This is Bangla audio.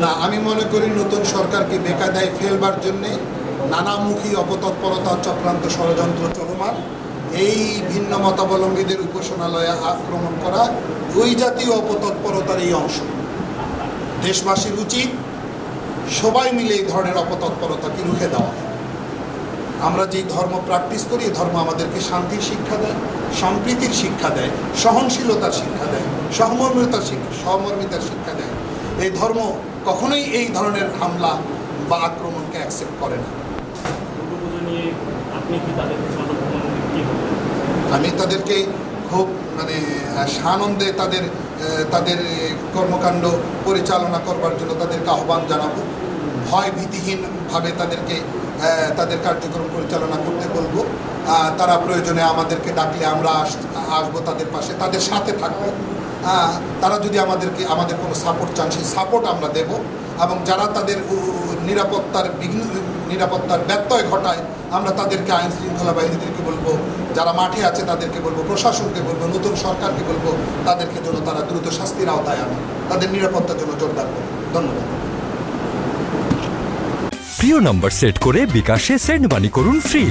না, আমি মনে করি নতুন সরকারকে বেকায়দায় ফেলবার জন্যে নানামুখী অপতৎপরতা, চক্রান্ত, ষড়যন্ত্র চলমান। এই ভিন্ন মতাবলম্বীদের উপাসনালয়ে আক্রমণ করা ওই জাতীয় অপতৎপরতার এই অংশ। দেশবাসীর উচিত সবাই মিলে এই ধরনের অপতৎপরতাকে রুখে দেওয়া। আমরা যেই ধর্ম প্র্যাকটিস করি, এই ধর্ম আমাদেরকে শান্তির শিক্ষা দেয়, সম্প্রীতির শিক্ষা দেয়, সহনশীলতার শিক্ষা দেয়, সহমর্মিতার শিক্ষা দেয়। এই ধর্ম কখনোই এই ধরনের হামলা বা আক্রমণকে অ্যাকসেপ্ট করে না। আমি তাদেরকে খুব সানন্দে তাদের কর্মকাণ্ড পরিচালনা করবার জন্য তাদেরকে আহ্বান জানাবো। ভয় ভীতিহীনভাবে তাদের কার্যক্রম পরিচালনা করতে বলবো। তারা প্রয়োজনে আমাদেরকে ডাকলে আমরা আসবো তাদের পাশে, তাদের সাথে থাকবো। তারা যদি আমাদের কোনো সাপোর্ট চান, সেই সাপোর্ট আমরা দেব। এবং যারা তাদের নিরাপত্তার ব্যত্যয় ঘটায়, আমরা তাদেরকে আইন শৃঙ্খলা বাহিনীদেরকে বলবো, যারা মাঠে আছে তাদেরকে বলবো, প্রশাসনকে বলবো, নতুন সরকারকে বলবো, তাদেরকে যেন তারা দ্রুত শাস্তির আওতায় আনে, তাদের নিরাপত্তার জন্য জোরদার করবে। ধন্যবাদ। প্রিয় নম্বর সেট করে বিকাশে সেন্ড মানি করুন ফ্রি।